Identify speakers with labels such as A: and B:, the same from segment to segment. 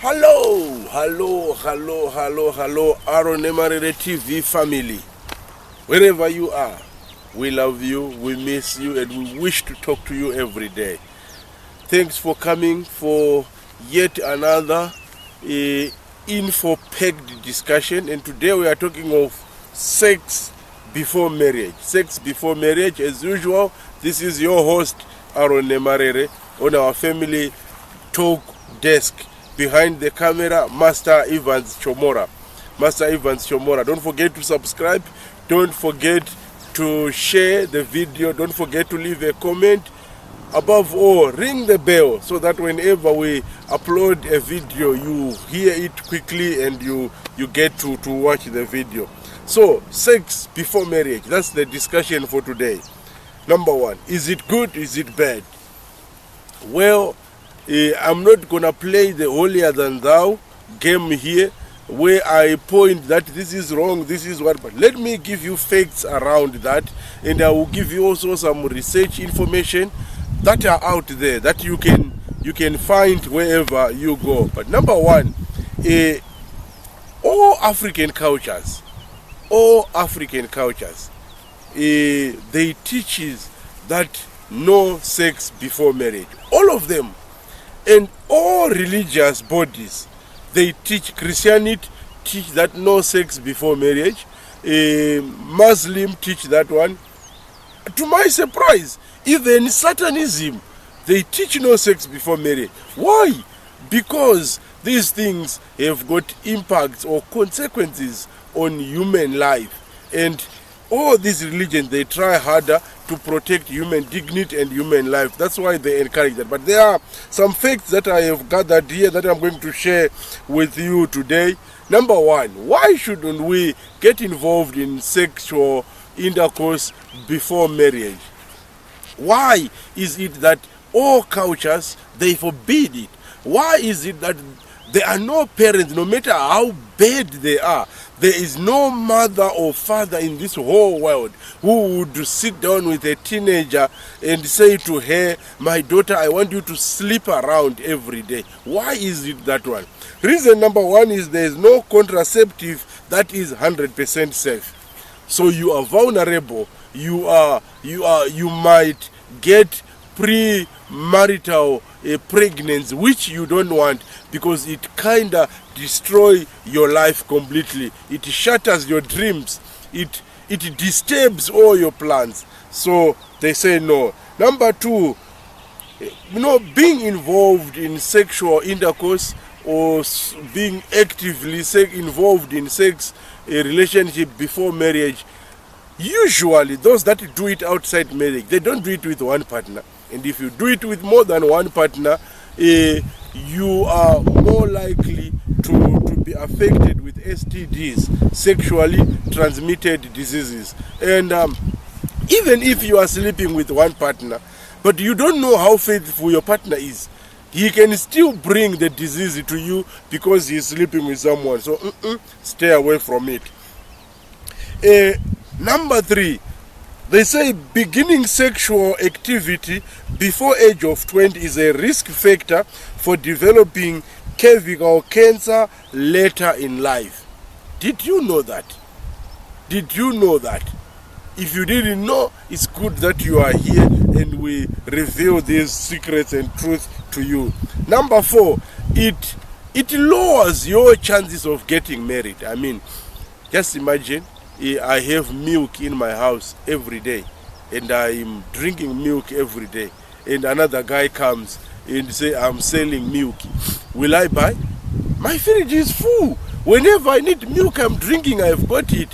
A: Hello, Aaron Emarere TV family. Wherever you are, we love you, we miss you, and we wish to talk to you every day. Thanks for coming for yet another info-packed discussion. And today we are talking of sex before marriage. Sex before marriage, as usual. This is your host, Aaron Emarere, on our family talk desk. Behind the camera, Master Evans Chomora. Don't forget to subscribe. Don't forget to share the video. Don't forget to leave a comment. Above all, ring the bell so that whenever we upload a video, you hear it quickly and you get to watch the video. So, sex before marriage. That's the discussion for today. Number one, is it good? Is it bad? Well, I'm not gonna play the holier than thou game here where I point that this is wrong, this is what, but let me give you facts around that, and I will give you also some research information that are out there that you can find wherever you go. But number one, all African cultures, they teaches that no sex before marriage. All of them. And all religious bodies, they teach. Christianity teach that no sex before marriage. Muslim teach that one. To my surprise, even Satanism, they teach no sex before marriage. Why? Because these things have got impacts or consequences on human life. And all these religions, they try harder to protect human dignity and human life. That's why they encourage that. But there are some facts that I have gathered here that I'm going to share with you today. Number one, why shouldn't we get involved in sexual intercourse before marriage? Why is it that all cultures, they forbid it? Why is it that there are no parents, no matter how bad they are, there is no mother or father in this whole world who would sit down with a teenager and say to her, my daughter, I want you to sleep around every day? Why is it that one? Reason number one is there is no contraceptive that is 100% safe. So you are vulnerable. You might get premarital pregnancy, which you don't want, because it kind of destroys your life completely. It shatters your dreams. It disturbs all your plans. So they say no. Number two, being involved in sexual intercourse or being actively involved in sex relationship before marriage, usually those that do it outside marriage, they don't do it with one partner. And if you do it with more than one partner, you are more likely to be affected with STDs, sexually transmitted diseases. And even if you are sleeping with one partner, but you don't know how faithful your partner is, he can still bring the disease to you because he is sleeping with someone. So stay away from it. Number three, they say beginning sexual activity before age of 20 is a risk factor for developing cervical cancer later in life. Did you know that? Did you know that? If you didn't know, it's good that you are here and we reveal these secrets and truth to you. Number four, it lowers your chances of getting married. I mean, just imagine, I have milk in my house every day, and I'm drinking milk every day, and another guy comes and say, I'm selling milk. Will I buy? My fridge is full. Whenever I need milk, I'm drinking, I've got it.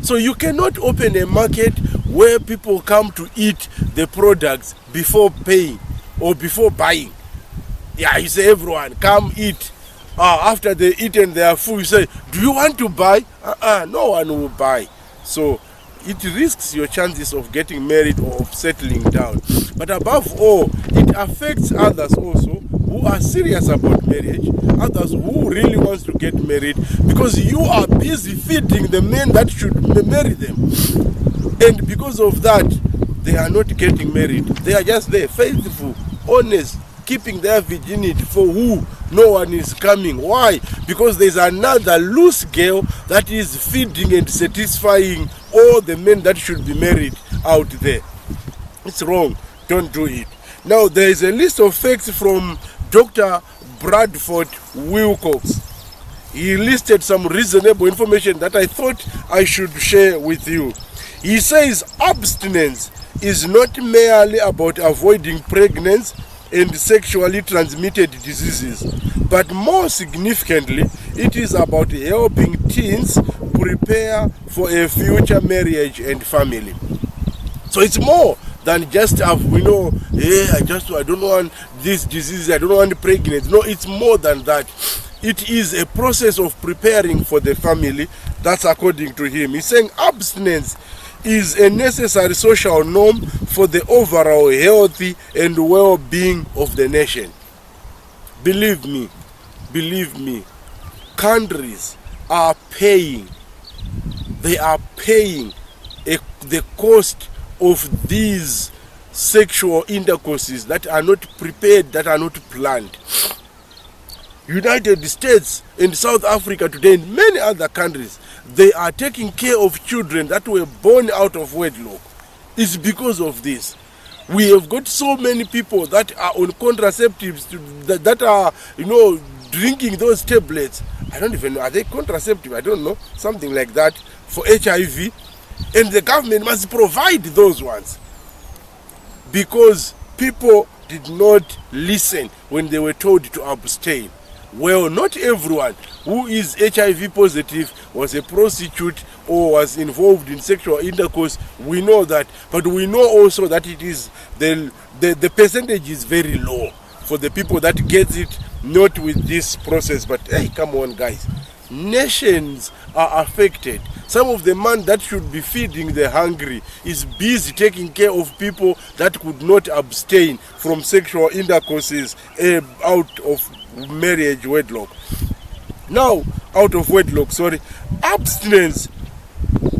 A: So you cannot open a market where people come to eat the products before paying or before buying. Yeah, you say everyone, come eat. After they eat and they are full, you say, do you want to buy? No one will buy. So it risks your chances of getting married or of settling down. But above all, it affects others also who are serious about marriage, others who really wants to get married, because you are busy feeding the men that should marry them. And because of that, they are not getting married. They are just there, faithful, honest, keeping their virginity for who? No one is coming. Why? Because there's another loose girl that is feeding and satisfying all the men that should be married out there. It's wrong. Don't do it. Now, there is a list of facts from Dr. Bradford Wilcox. He listed some reasonable information that I thought I should share with you. He says abstinence is not merely about avoiding pregnancy and sexually transmitted diseases, but more significantly, it is about helping teens prepare for a future marriage and family. So it's more than just I don't want this disease, I don't want pregnancy. No, it's more than that. It is a process of preparing for the family. That's according to him. He's saying abstinence is a necessary social norm for the overall healthy and well-being of the nation. Believe me, countries are paying, the cost of these sexual intercourses that are not prepared, that are not planned. United States and South Africa today and many other countries, they are taking care of children that were born out of wedlock. It's because of this. We have got so many people that are on contraceptives that are, drinking those tablets. I don't even know, are they contraceptive? I don't know, something like that, for HIV. And the government must provide those ones because people did not listen when they were told to abstain. Well, not everyone who is HIV positive was a prostitute or was involved in sexual intercourse. We know that, but we know also that it is the percentage is very low for the people that get it not with this process. But hey, come on guys, nations are affected. Some of the man that should be feeding the hungry is busy taking care of people that could not abstain from sexual intercourses out of marriage wedlock. Now, out of wedlock, abstinence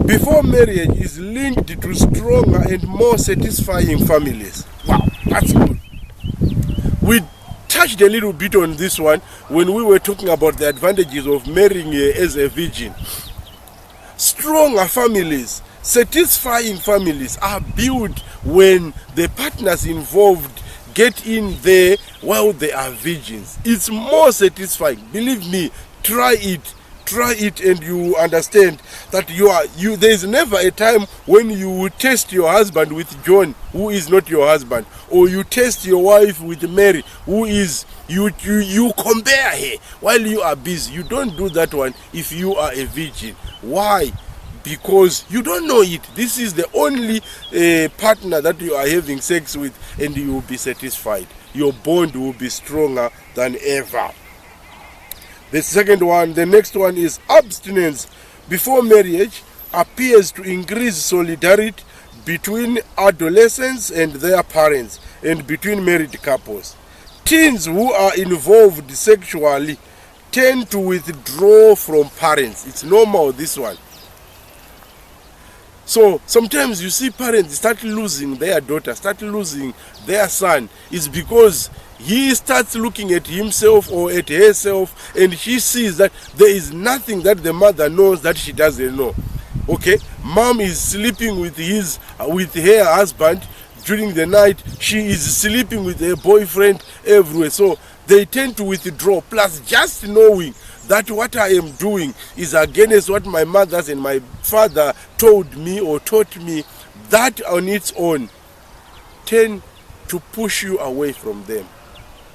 A: before marriage is linked to stronger and more satisfying families. Wow, that's good. We touched a little bit on this one when we were talking about the advantages of marrying as a virgin. Stronger families, satisfying families are built when the partners involved get in there while they are virgins. It's more satisfying. Believe me, try it and you understand that there is never a time when you test your husband with John, who is not your husband, or you test your wife with Mary, who is you compare her while you are busy. You don't do that one if you are a virgin. Why? Because you don't know it. This is the only partner that you are having sex with, and you will be satisfied. Your bond will be stronger than ever. The next one is abstinence before marriage appears to increase solidarity between adolescents and their parents and between married couples. Teens who are involved sexually tend to withdraw from parents. It's normal, this one. So sometimes you see parents start losing their daughter, start losing their son. It's because he starts looking at himself or at herself, and she sees that there is nothing that the mother knows that she doesn't know. Okay, mom is sleeping with her husband during the night. She is sleeping with her boyfriend everywhere. So they tend to withdraw. Plus, just knowing that what I am doing is against what my mothers and my father told me or taught me, that on its own tend to push you away from them.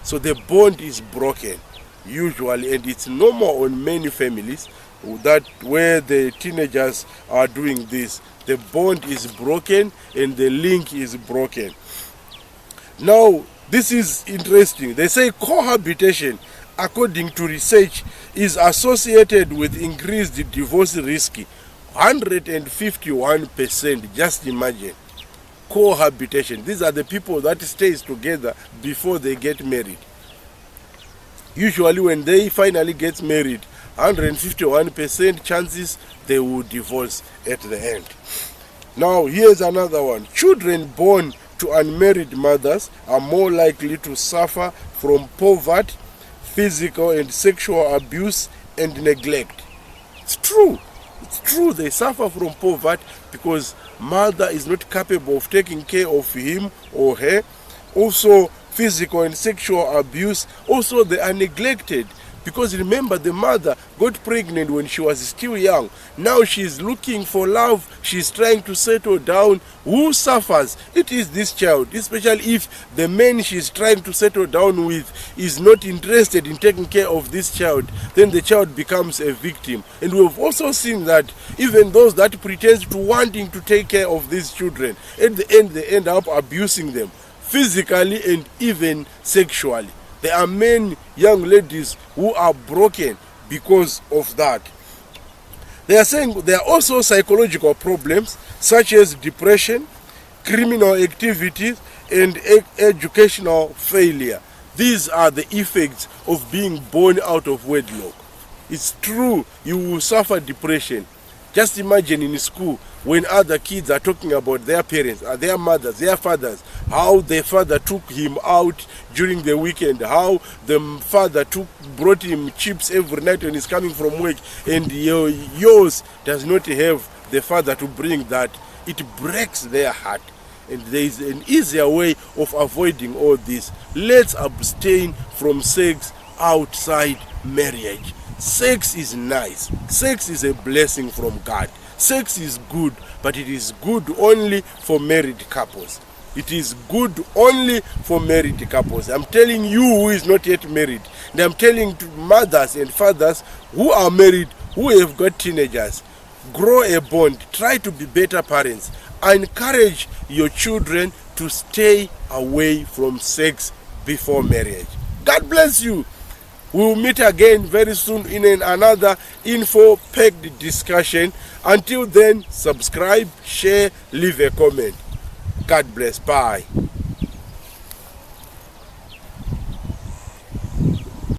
A: So the bond is broken usually, and it's normal on many families that where the teenagers are doing this, the bond is broken and the link is broken. Now, this is interesting. They say cohabitation, according to research, is associated with increased divorce risk. 151%, just imagine. Cohabitation. These are the people that stays together before they get married. Usually when they finally get married, 151% chances they will divorce at the end. Now here's another one. Children born to unmarried mothers are more likely to suffer from poverty, physical and sexual abuse, and neglect. It's true. It's true, they suffer from poverty because mother is not capable of taking care of him or her. Also, physical and sexual abuse. Also, they are neglected. Because remember, the mother got pregnant when she was still young. Now she is looking for love. She is trying to settle down. Who suffers? It is this child. Especially if the man she is trying to settle down with is not interested in taking care of this child. Then the child becomes a victim. And we have also seen that even those that pretend to wanting to take care of these children, at the end they end up abusing them, physically and even sexually. There are many young ladies who are broken because of that. They are saying there are also psychological problems such as depression, criminal activities, and educational failure. These are the effects of being born out of wedlock. It's true, you will suffer depression. Just imagine in school when other kids are talking about their parents, their mothers, their fathers, how their father took him out during the weekend, how the father brought him chips every night when he's coming from work, and yours does not have the father to bring that. It breaks their heart. And there is an easier way of avoiding all this. Let's abstain from sex outside marriage. Sex is nice. Sex is a blessing from God. Sex is good, but it is good only for married couples. It is good only for married couples. I'm telling you who is not yet married. And I'm telling to mothers and fathers who are married, who have got teenagers, grow a bond. Try to be better parents. Encourage your children to stay away from sex before marriage. God bless you. We will meet again very soon in another info-packed discussion. Until then, subscribe, share, leave a comment. God bless. Bye.